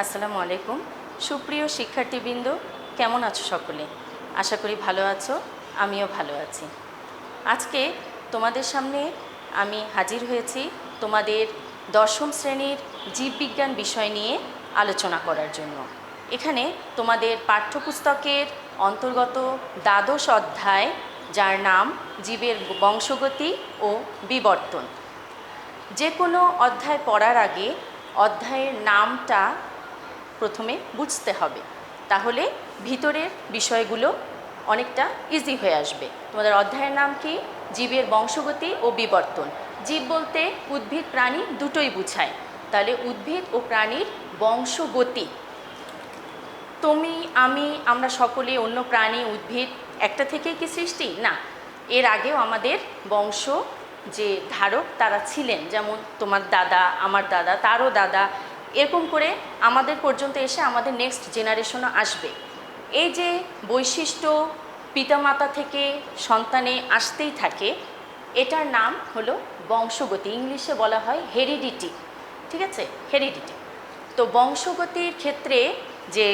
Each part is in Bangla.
আসসালামু আলাইকুম। সুপ্রিয় শিক্ষার্থীবৃন্দ, কেমন আছো সকলে? আশা করি ভালো আছো, আমিও ভালো আছি। আজকে তোমাদের সামনে আমি হাজির হয়েছি তোমাদের দশম শ্রেণীর জীববিজ্ঞান বিষয় নিয়ে আলোচনা করার জন্য। এখানে তোমাদের পাঠ্যপুস্তকের অন্তর্গত দ্বাদশ অধ্যায়, যার নাম জীবের বংশগতি ও বিবর্তন। যে কোনো অধ্যায় পড়ার আগে অধ্যায়ের নামটা প্রথমে বুঝতে হবে, তাহলে ভিতরের বিষয়গুলো অনেকটা ইজি হয়ে আসবে। তোমাদের অধ্যায়ের নাম কি? জীবের বংশগতি ও বিবর্তন। জীব বলতে উদ্ভিদ প্রাণী দুটোই বোঝায়, তাহলে উদ্ভিদ ও প্রাণীর বংশগতি। তুমি, আমি, আমরা সকলে অন্য প্রাণী উদ্ভিদ একটা থেকেই কি সৃষ্টি? না, এর আগেও আমাদের বংশ যে ধারক তারা ছিলেন, যেমন তোমার দাদা, আমার দাদা, তারও দাদা, এরকম করে আমাদের পর্যন্ত এসে আমাদের নেক্সট জেনারেশনও আসবে। এই যে বৈশিষ্ট্য পিতামাতা থেকে সন্তানে আসতেই থাকে, এটার নাম হলো বংশগতি। ইংলিশে বলা হয় হেরিডিটি। ঠিক আছে, হেরিডিটি। তো বংশগতির ক্ষেত্রে যে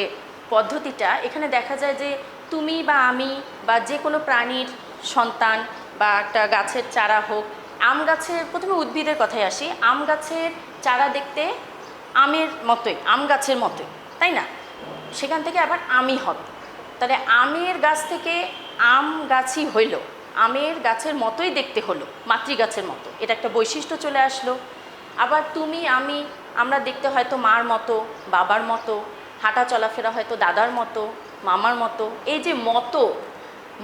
পদ্ধতিটা, এখানে দেখা যায় যে তুমি বা আমি বা যে কোনো প্রাণীর সন্তান বা একটা গাছের চারা হোক, আম গাছের, প্রথমে উদ্ভিদের কথায় আসি, আম গাছের চারা দেখতে আমের মতোই, আম গাছের মতোই, তাই না? সেখান থেকে আবার আমই হবে, তাহলে আমের গাছ থেকে আম গাছই হইল, আমের গাছের মতোই দেখতে হলো, মাতৃগাছের মতো, এটা একটা বৈশিষ্ট্য চলে আসলো। আবার তুমি, আমি, আমরা দেখতে হয়তো মার মতো, বাবার মতো, হাঁটা চলাফেরা হয়তো দাদার মতো, মামার মতো, এই যে মতো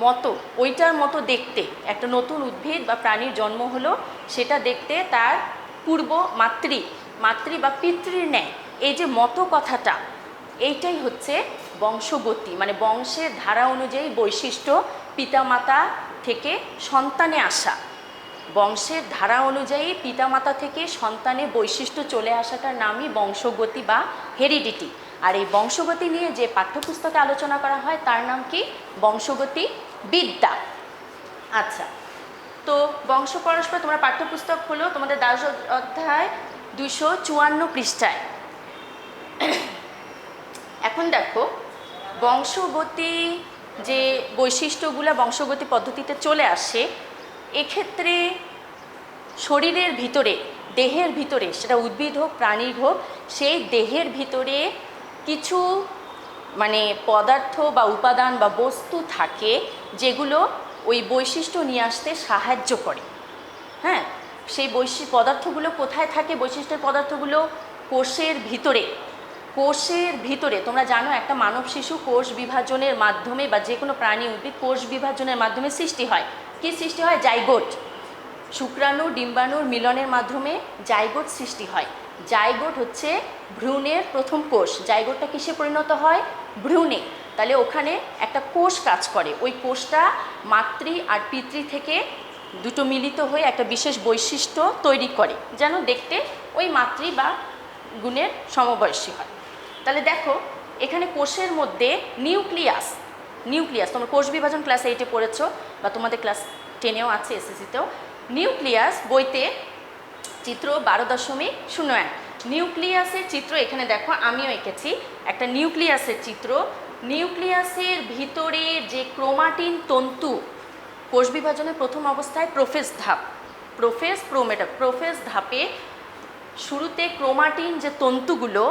মতো ওইটার মতো দেখতে একটা নতুন উদ্ভিদ বা প্রাণীর জন্ম হলো, সেটা দেখতে তার পূর্ব মাতৃ বা পিতৃর ন্যায়, এই যে মতো কথাটা, এইটাই হচ্ছে বংশগতি, মানে বংশের ধারা অনুযায়ী বৈশিষ্ট্য পিতামাতা থেকে সন্তানে আসা। বংশের ধারা অনুযায়ী পিতামাতা থেকে সন্তানে বৈশিষ্ট্য চলে আসাটার নামই বংশগতি বা হেরিডিটি। আর এই বংশগতি নিয়ে যে পাঠ্যপুস্তকে আলোচনা করা হয় তার নাম কি? বংশগতি বিদ্যা। আচ্ছা, তো বংশ পরস্পর তোমরা পাঠ্যপুস্তক হলো তোমাদের দ্বাদশ অধ্যায় 254 পৃষ্ঠায়। এখন দেখো, বংশগতি যে বৈশিষ্ট্যগুলো বংশগতি পদ্ধতিতে চলে আসে, এক্ষেত্রে শরীরের ভিতরে, দেহের ভিতরে, সেটা উদ্ভিদ হোক প্রাণীর হোক, সেই দেহের ভিতরে কিছু মানে পদার্থ বা উপাদান বা বস্তু থাকে যেগুলো ওই বৈশিষ্ট্য নিয়ে আসতে সাহায্য করে। হ্যাঁ, সেই পদার্থগুলো কোথায় থাকে? বৈশিষ্ট্যের পদার্থগুলো কোষের ভিতরে। কোষের ভিতরে তোমরা জানো, একটা মানব শিশু কোষ বিভাজনের মাধ্যমে বা যে কোনো প্রাণী উদ্ভিদ কোষ বিভাজনের মাধ্যমে সৃষ্টি হয়। কি সৃষ্টি হয়? জাইগোট। শুক্রাণু ডিম্বাণুর মিলনের মাধ্যমে জাইগোট সৃষ্টি হয়। জাইগোট হচ্ছে ভ্রূণের প্রথম কোষ। জাইগোটটা কিসে পরিণত হয়? ভ্রূণে। তাহলে ওখানে একটা কোষ কাজ করে, ওই কোষটা মাতৃ আর পিতৃ থেকে দুটো মিলিত হয়ে একটা বিশেষ বৈশিষ্ট্য তৈরি করে, যেন দেখতে ওই মাতৃ বা গুণের সমবয়সী হয়। তাহলে দেখো, এখানে কোষের মধ্যে নিউক্লিয়াস, তোমরা কোষ বিভাজন ক্লাস 8-এ পড়েছো বা তোমাদের ক্লাস 10-এও আছে, এসএসসিতেও। নিউক্লিয়াস বইতে চিত্র 12.01। নিউক্লিয়াসের চিত্র এখানে দেখো, আমিও এঁকেছি একটা নিউক্লিয়াসের চিত্র। নিউক্লিয়াসের ভিতরে যে ক্রোমাটিন তন্তু, কোষ বিভাজনের প্রথম অবস্থায় প্রোফেজ ধাপ, প্রোফেজ ধাপে শুরুতে ক্রোমাটিন যে তন্তুগুলো,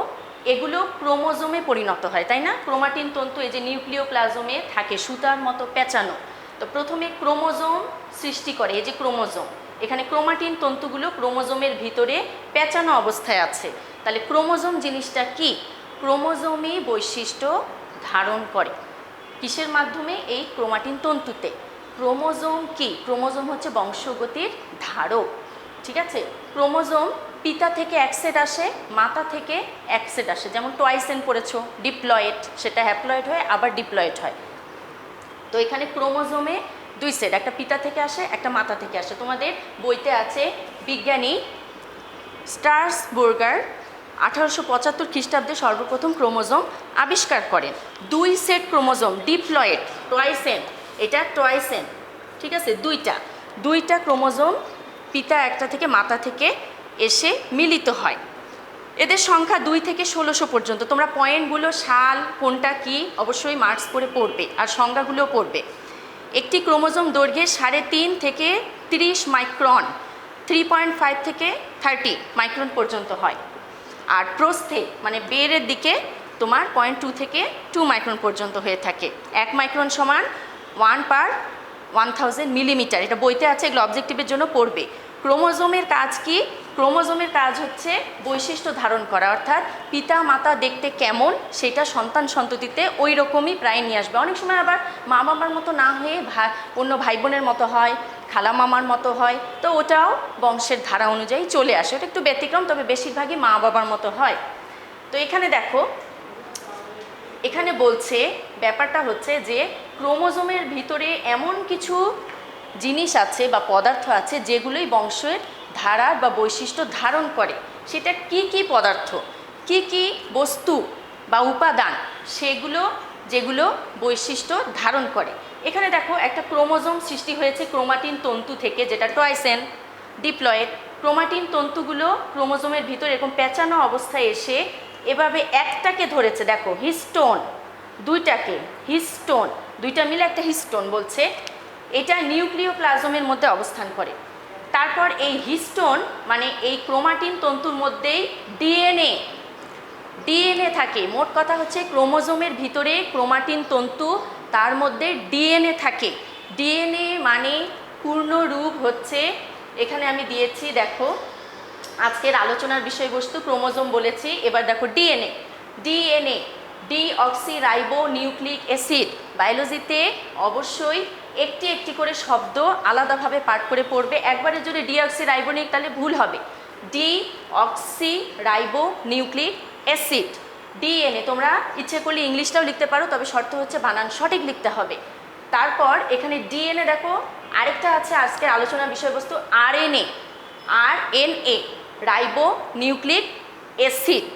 এগুলো ক্রোমোজোমে পরিণত হয়, তাই না? ক্রোমাটিন তন্তু এই যে নিউক্লিওপ্লাজমে থাকে সুতার মতো পেঁচানো। তো প্রথমে ক্রোমোজোম সৃষ্টি করে, এই যে ক্রোমোজোম, এখানে ক্রোমাটিন তন্তুগুলো ক্রোমোজোমের ভিতরে পেঁচানো অবস্থায় আছে। তাহলে ক্রোমোজোম জিনিসটা কি? ক্রোমোজোমই বৈশিষ্ট্য ধারণ করে। কিসের মাধ্যমে? এই ক্রোমাটিন তন্তুতে। ক্রোমোজোম কি? ক্রোমোজোম হচ্ছে বংশগতির ধারক। ঠিক আছে, ক্রোমোজোম পিতা থেকে এক সেট আসে, মাতা থেকে এক সেট আসে। যেমন টয়েসেন পড়েছো, ডিপ্লয়েড, সেটা হ্যাপ্লয়েড হয় আবার ডিপ্লয়েড হয়। তো এখানে ক্রোমোজোমে দুই সেট, একটা পিতা থেকে আসে, একটা মাতা থেকে আসে। তোমাদের বইতে আছে, বিজ্ঞানী স্ট্রাসবুর্গার 1875 খ্রিস্টাব্দে সর্বপ্রথম ক্রোমোজোম আবিষ্কার করেন। দুই সেট ক্রোমোজোম, ডিপ্লয়েড, টয়েসেন, এটা টয়েসেন। ঠিক আছে, দুইটা ক্রোমোজোম পিতা একটা থেকে মাতা থেকে এসে মিলিত হয় এদের সংখ্যা 2 থেকে 1600 পর্যন্ত। তোমরা পয়েন্টগুলো সাল কোনটা কি অবশ্যই মার্কস করে পড়বে, আর সংখ্যাগুলো পড়বে। একটি ক্রোমোজোম দৈর্ঘ্যে 3.5 থেকে 30 মাইক্রন, 3.5 থেকে 30 মাইক্রন পর্যন্ত হয়। আর প্রস্থে মানে বেরের দিকে তোমার 0.2 থেকে 2 মাইক্রন পর্যন্ত হয়ে থাকে। 1 মাইক্রন সমান 1/1000 মিলিমিটার। এটা বইতে আছে, এগুলো অবজেক্টিভের জন্য পড়বে। ক্রোমোজোমের কাজ কি? ক্রোমোজোমের কাজ হচ্ছে বৈশিষ্ট্য ধারণ করা, অর্থাৎ পিতা মাতা দেখতে কেমন সেটা সন্তান সন্ততিতে ওই রকমই প্রায় নিয়ে আসবে। অনেক সময় আবার মা বাবার মতো না হয়ে অন্য ভাই বোনের মতো হয়, খালা মামার মতো হয়, তো ওটাও বংশের ধারা অনুযায়ী চলে আসে। ওটা একটু ব্যতিক্রম, তবে বেশিরভাগই মা বাবার মতো হয়। তো এখানে দেখো, এখানে বলছে ব্যাপারটা হচ্ছে যে ক্রোমোজোমের ভিতরে এমন কিছু জিনিস আছে বা পদার্থ আছে যেগুলোই বংশের ধারা বা বৈশিষ্ট্য ধারণ করে। সেটা কি কি পদার্থ, কি কি বস্তু বা উপাদান, সেগুলো যেগুলো বৈশিষ্ট্য ধারণ করে। এখানে দেখো একটা ক্রোমোজোম সৃষ্টি হয়েছে ক্রোমাটিন তন্তু থেকে, যেটা টয়েসেন ডিপ্লয়েড। ক্রোমাটিন তন্তুগুলো ক্রোমোজোমের ভিতরে এরকম পেঁচানো অবস্থায় এসে এভাবে একটাকে ধরেছে, দেখো হিস্টোন, দুইটাকে হিস্টোন, দুইটা মিলে একটা হিস্টোন বলছে। এটা নিউক্লিওপ্লাজমের মধ্যে অবস্থান করে। তারপর এই হিস্টোন মানে এই ক্রোমাটিন তন্তুর মধ্যেই ডিএনএ থাকে। মোট কথা হচ্ছে ক্রোমোজোমের ভিতরে ক্রোমাটিন তন্তু, তার মধ্যে ডিএনএ থাকে। ডিএনএ মানে পূর্ণরূপ হচ্ছে, এখানে আমি দিয়েছি দেখো আজকের আলোচনার বিষয়বস্তু ক্রোমোজোম বলেছি, এবার দেখো ডিএনএ ডিঅক্সিরাইবো নিউক্লিক অ্যাসিড। বায়োলজিতে অবশ্যই একটি একটি করে শব্দ আলাদাভাবে পাঠ করে পড়বে। একবারে যদি ডিঅক্সিরাইবোনিক তাহলে ভুল হবে। Deoxyribo nucleic acid DNA. তোমরা ইচ্ছে করলে ইংলিশটাও লিখতে পারো, তবে শর্ত হচ্ছে বানান সঠিক লিখতে হবে। তারপর এখানে ডিএনএ দেখো, আরেকটা আছে আজকের আলোচনার বিষয়বস্তু RNA ribo nucleic acid.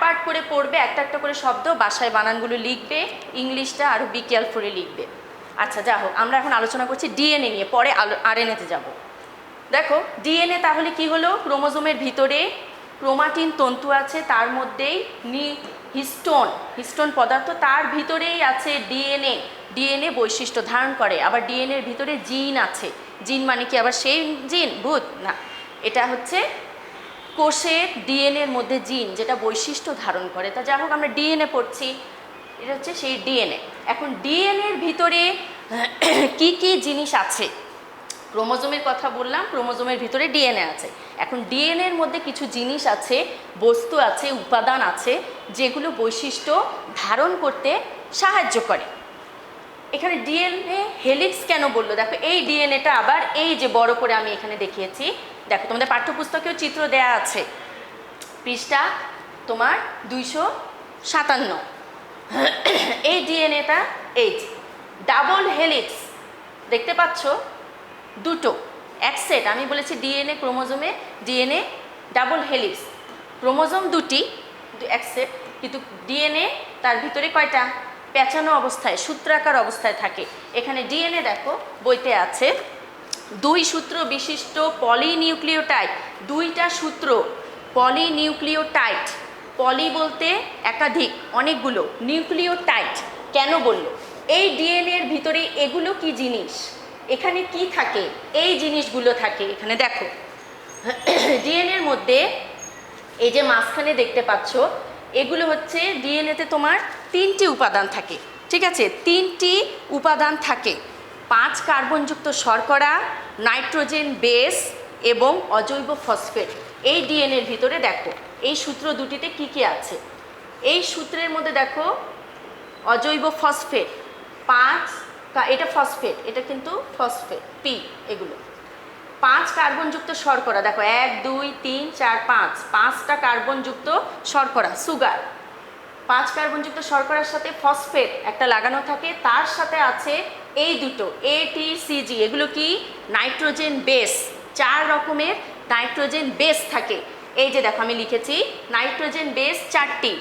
Part করে পড়বে, একটা একটা করে শব্দ, বাসায় বানানগুলো লিখবে, ইংলিশটা আরও বি কেয়ারফুলি লিখবে। আচ্ছা যা হোক, আমরা এখন আলোচনা করছি ডিএনএ নিয়ে, পরে আরএনএতে যাব। দেখো ডিএনএ তাহলে কি হলো, ক্রোমোজোমের ভিতরে ক্রোমাটিন তন্তু আছে, তার মধ্যেই হিস্টোন পদার্থ, তার ভিতরেই আছে ডিএনএ বৈশিষ্ট্য ধারণ করে। আবার ডিএনএর ভিতরে জিন আছে। জিন মানে কি আবার সেই জিন ভূত না, এটা হচ্ছে কোষের ডিএনএর মধ্যে জিন যেটা বৈশিষ্ট্য ধারণ করে। তা যাই হোক, আমরা ডিএনএ পড়ছি, এটা হচ্ছে সেই ডিএনএ। এখন ডিএনএর ভিতরে কি কি জিনিস আছে, ক্রোমোজোমের কথা বললাম, ক্রোমোজোমের ভিতরে ডিএনএ আছে। এখন ডিএনএর মধ্যে কিছু জিনিস আছে, বস্তু আছে, উপাদান আছে, যেগুলো বৈশিষ্ট্য ধারণ করতে সাহায্য করে। এখানে ডিএনএ হেলিক্স কেন বললো, দেখো এই ডিএনএটা আবার এই যে বড় করে আমি এখানে দেখিয়েছি, দেখো তোমাদের পাঠ্যপুস্তকেও চিত্র দেয়া আছে, পৃষ্ঠা তোমার 257। এই ডিএনএটা এই ডাবল হেলিক্স দেখতে পাচ্ছ, দুটো এক সেট। আমি বলেছি ডিএনএ ক্রোমোজোমে ডিএনএ ডাবল হেলিক্স, ক্রোমোজোম দুটি এক সেট, কিন্তু ডিএনএ তার ভিতরে কয়টা, পেঁচানো অবস্থায় সূত্রাকার অবস্থায় থাকে। এখানে ডিএনএ দেখো বইতে আছে 2 সূত্র বিশিষ্ট পলিনিউক্লিওটাইড, 2টা সূত্র পলিনিউক্লিওটাইড। পলি বলতে একাধিক, অনেকগুলো, নিউক্লিওটাইড কেন বললো, এই ডিএনএর ভিতরে এগুলো কি জিনিস, এখানে কি থাকে, এই জিনিসগুলো থাকে। এখানে দেখো ডিএনএর মধ্যে এই যে মাঝখানে দেখতে পাচ্ছ, এগুলো হচ্ছে ডিএনএতে তোমার 3টি উপাদান থাকে, ঠিক আছে, 3টি উপাদান থাকে, 5 কার্বনযুক্ত শর্করা, নাইট্রোজেন বেস এবং অজৈব ফসফেট। এই ডিএনএর ভিতরে দেখো এই সূত্র দুটিতে কি কি আছে। এই সূত্রের মধ্যে দেখো অজৈব ফসফেট 5, এটা ফসফেট, এটা কিন্তু ফসফেট পি, এগুলো 5 কার্বনযুক্ত শর্করা, দেখো 1 2 3 4 5, 5টা কার্বনযুক্ত শর্করা, সুগার। 5 কার্বনযুক্ত শর্করার সাথে ফসফেট একটা লাগানো থাকে, তার সাথে আছে এই দুটো এটিসিজি, এগুলো কি নাইট্রোজেন বেস, 4 রকমের নাইট্রোজেন বেস থাকে। এই যে দেখো আমি লিখেছি নাইট্রোজেন বেস 4টি,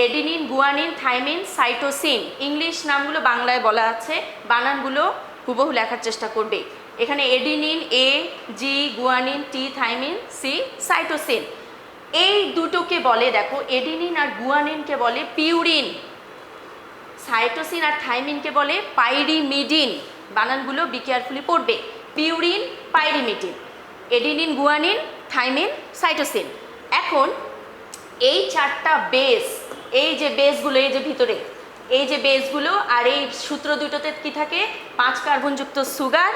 adenine, guanine, thymine, cytosine. English নামগুলো বাংলায় বলা আছে, বানানগুলো হুবহু লেখার চেষ্টা করবে। এখানে এডিনিন এ, জি, গুয়ানিন টি, থাইমিন সি, সাইটোসিন। এই দুটোকে বলে, দেখো, এডিনিন আর গুয়ানিনকে বলে পিউরিন, সাইটোসিন আর থাইমিনকে বলে পাইরিমিডিন। বানানগুলো বি কেয়ারফুলি পড়বে, purine, pyrimidine, adenine, guanine, thymine, cytosine. এখন এই চারটা বেস, এই যে বেসগুলো, এই যে ভিতরে এই যে বেসগুলো, আর এই সূত্র দুটোতে কি থাকে, 5 কার্বনযুক্ত সুগার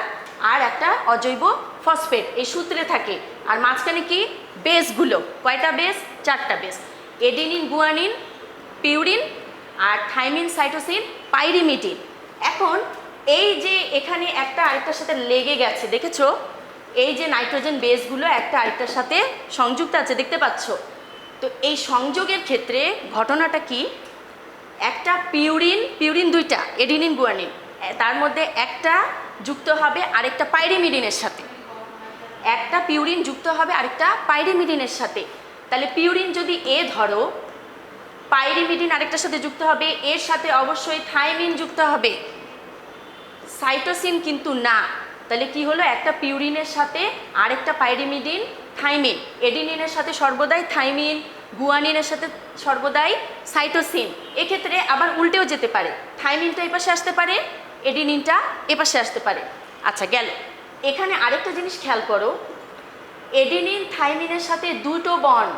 আর একটা অজৈব ফসফেট এই সূত্রে থাকে। আর মাঝখানে কি বেসগুলো, কয়টা বেস, 4টা বেস, এডিনিন, গুয়ানিন, পিউরিন আর থাইমিন, সাইটোসিন, পাইরিমিডিন। এখন এই যে এখানে একটা আরেকটার সাথে লেগে গেছে, দেখেছো, এই যে নাইট্রোজেন বেসগুলো একটা আরেকটার সাথে সংযুক্ত আছে, দেখতে পাচ্ছ। তো এই সংযোগের ক্ষেত্রে ঘটনাটা কি, একটা পিউরিন দুইটা, এডিনিন, গুয়ানিন, তার মধ্যে একটা যুক্ত হবে আরেকটা পাইরিমিডিনের সাথে, একটা পিউরিন যুক্ত হবে আরেকটা পাইরিমিডিনের সাথে। তাহলে পিউরিন যদি এ ধরো, পাইরিমিডিন আরেকটার সাথে যুক্ত হবে, এর সাথে অবশ্যই থাইমিন যুক্ত হবে, সাইটোসিন কিন্তু না। তাহলে কি হলো, একটা পিউরিনের সাথে আরেকটা পাইরিমিডিন, থাইমিন, এডিনিনের সাথে সর্বদাই থাইমিন, গুয়ানিনের সাথে সর্বদাই সাইটোসিন। এক্ষেত্রে আবার উল্টেও যেতে পারে, থাইমিনটা এপাশে আসতে পারে, এডিনিনটা এপাশে আসতে পারে। আচ্ছা গেল। এখানে আরেকটা জিনিস খেয়াল করো, এডিনিন থাইমিনের সাথে দুটো বন্ড,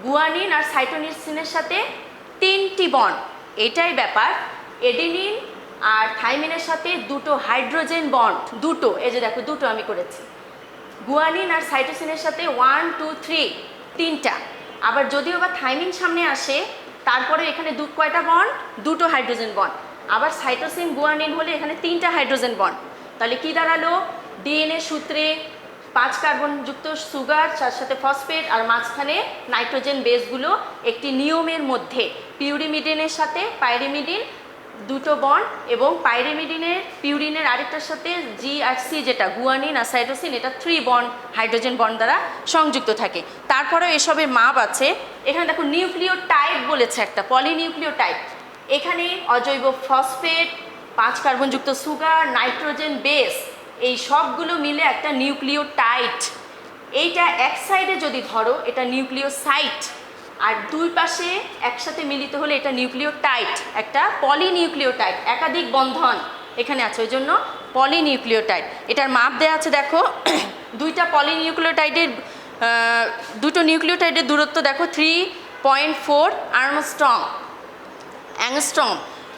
গুয়ানিন আর সাইটোসিনের সাথে 3টি বন্ড। এটাই ব্যাপার, এডিনিন আর থাইমিনের সাথে দুটো হাইড্রোজেন বন্ড, দুটো, এই যে দেখো দুটো আমি করেছি। গুয়ানিন আর সাইটোসিনের সাথে 1 2 3, 3টা। আবার যদিও বা থাইমিন সামনে আসে, তারপরে এখানে কয়টা বন্ড, দুটো হাইড্রোজেন বন্ড। আবার সাইটোসিন, গুয়ানিন হলে এখানে 3টা হাইড্রোজেন বন্ড। তাহলে কি দাঁড়ালো, ডিএনএ সূত্রে 5 কার্বনযুক্ত সুগার, তার সাথে ফসফেট, আর মাঝখানে নাইট্রোজেন বেসগুলো একটি নিয়মের মধ্যে, পিউরিমিডিনের সাথে পাইরিমিডিন দুটো বন্ড, এবং পিউরিনের আরেকটার সাথে জি আর সি, যেটা গুয়ানিন আর সাইটোসিন, এটা 3 বন্ড, হাইড্রোজেন বন্ড দ্বারা সংযুক্ত থাকে। তারপরেও এসবের মাপ আছে। এখানে দেখো নিউক্লিওটাইড বলেছে, একটা পলিনিউক্লিওটাইড। এখানে অজৈব ফসফেট, 5 কার্বনযুক্ত সুগার, নাইট্রোজেন বেস, এই সবগুলো মিলে একটা নিউক্লিওটাইড। এইটা এক সাইডে যদি ধরো এটা নিউক্লিওসাইট, আর দুই পাশে একসাথে মিলিত হলে এটা নিউক্লিওটাইড, একটা পলিনিউক্লিওটাইড, একাধিক বন্ধন এখানে আছে, ওই জন্য পলিনিউক্লিওটাইড। এটার মাপ দেওয়া আছে, দেখো দুটো নিউক্লিওটাইডের দূরত্ব দেখো 3.4 অ্যাংস্ট্রম।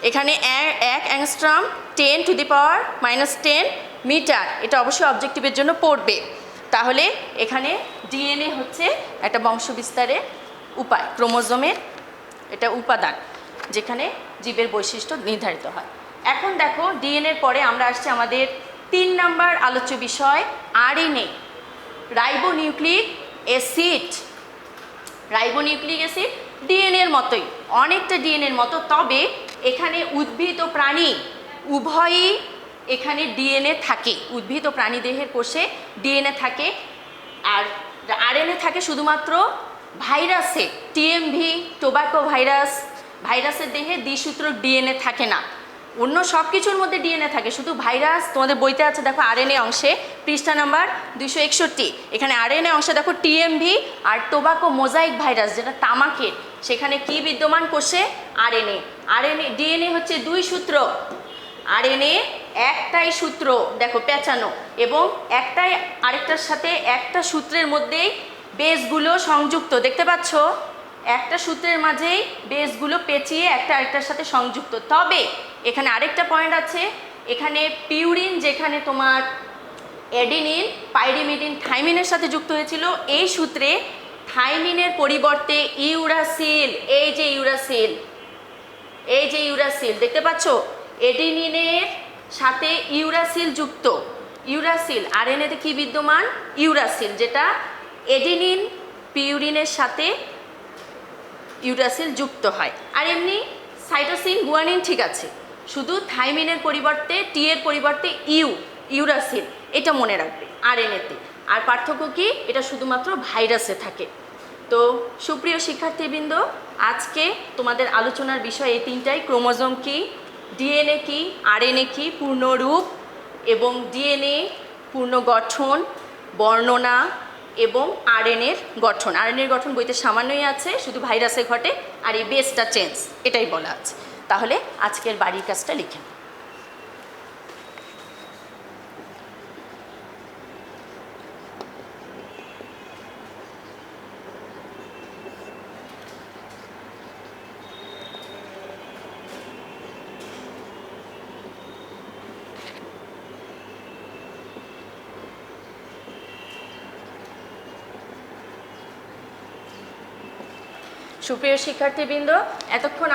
এখানে 1 অ্যাংস্ট্রম 10⁻⁻10 মিটার। এটা অবশ্যই অবজেক্টিভের জন্য পড়বে। তাহলে এখানে ডিএনএ হচ্ছে একটা বংশবিস্তারের উপায়, ক্রোমোজোমের এটা উপাদান, যেখানে জীবের বৈশিষ্ট্য নির্ধারিত হয়। এখন দেখো, ডিএনএর পরে আমরা আসছি আমাদের 3 নম্বর আলোচ্য বিষয়, RNA, ribonucleic acid. Ribonucleic acid ডিএনএর মতোই, অনেকটা ডিএনএর মতো, তবে এখানে উদ্ভিদ ও প্রাণী উভয়ই এখানে ডিএনএ থাকে। উদ্ভিদ ও প্রাণী দেহের কোষে ডিএনএ থাকে, আর আরএনএ থাকে শুধুমাত্র ভাইরাসে, টিএমভি, টোবাকো ভাইরাসের দেহে দ্বিসূত্র ডিএনএ থাকে না। অন্য সব কিছুর মধ্যে ডিএনএ থাকে, শুধু ভাইরাস, তোমাদের বইতে আছে দেখো আরএনএ অংশে, পৃষ্ঠা নাম্বার 261, এখানে আরএনএ অংশে দেখো টিএমভি আর টোবাকো মোজাইক ভাইরাস, যেটা তামাকের, সেখানে কি বিদ্যমান কোষে, আরএনএ। ডিএনএ হচ্ছে 2 সূত্র, আরএনএ একটাই সূত্র, দেখো পেঁচানো, এবং একটাই আরেকটার সাথে একটা সূত্রের মধ্যেই বেসগুলো সংযুক্ত, দেখতে পাচ্ছ, একটা সূত্রের মাঝেই বেসগুলো পেঁচিয়ে একটা আরেকটার সাথে সংযুক্ত। তবে এখানে আরেকটা পয়েন্ট আছে, এখানে পিউরিন যেখানে তোমার এডিনিন, পাইরিমিডিন, থাইমিনের সাথে যুক্ত হয়েছিল, এই সূত্রে থাইমিনের পরিবর্তে ইউরাসিল, এই যে ইউরাসিল দেখতে পাচ্ছ, এডিনিনের সাথে ইউরাসিল যুক্ত। ইউরাসিল আরএনএতে কি বিদ্যমান, ইউরাসিল, যেটা এডিনিন পিউরিনের সাথে ইউরাসিল যুক্ত হয়। আর এমনি সাইটোসিন, গুয়ানিন ঠিক আছে, শুধু থাইমিনের পরিবর্তে, টি এর পরিবর্তে ইউরাসিল, এটা মনে রাখবে আরএনএতে। আর পার্থক্য কি, এটা শুধুমাত্র ভাইরাসে থাকে। তো সুপ্রিয় শিক্ষার্থীবৃন্দ, আজকে তোমাদের আলোচনার বিষয় এই 3টাই, ক্রোমোজোম কি, ডিএনএ কি, আরএনএ কি, পূর্ণরূপ এবং ডিএনএ পূর্ণ গঠন, বর্ণনা, এবং আরএনএর গঠন। আরএনএর গঠন বইতে সামান্যই আছে, শুধু ভাইরাসে ঘটে, আর এই বেসটা চেঞ্জ, এটাই বলা আছে। তাহলে আজকের বাড়ির কাজটা লিখে নাও। সুপ্রিয় শিক্ষার্থীবৃন্দ, এতক্ষণ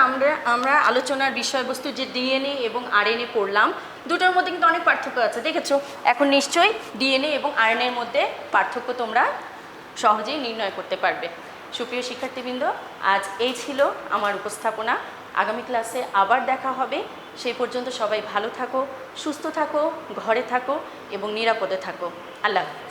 আমরা আলোচনার বিষয়বস্তু যে ডিএনএ এবং আরএনএ পড়লাম, দুটোর মধ্যে কিন্তু অনেক পার্থক্য আছে, দেখেছো? এখন নিশ্চয়ই ডিএনএ এবং আরএনএর মধ্যে পার্থক্য তোমরা সহজেই নির্ণয় করতে পারবে। সুপ্রিয় শিক্ষার্থীবৃন্দ, আজ এই ছিল আমার উপস্থাপনা। আগামী ক্লাসে আবার দেখা হবে। সেই পর্যন্ত সবাই ভালো থাকো, সুস্থ থাকো, ঘরে থাকো এবং নিরাপদে থাকো। আল্লাহ হাফেজ।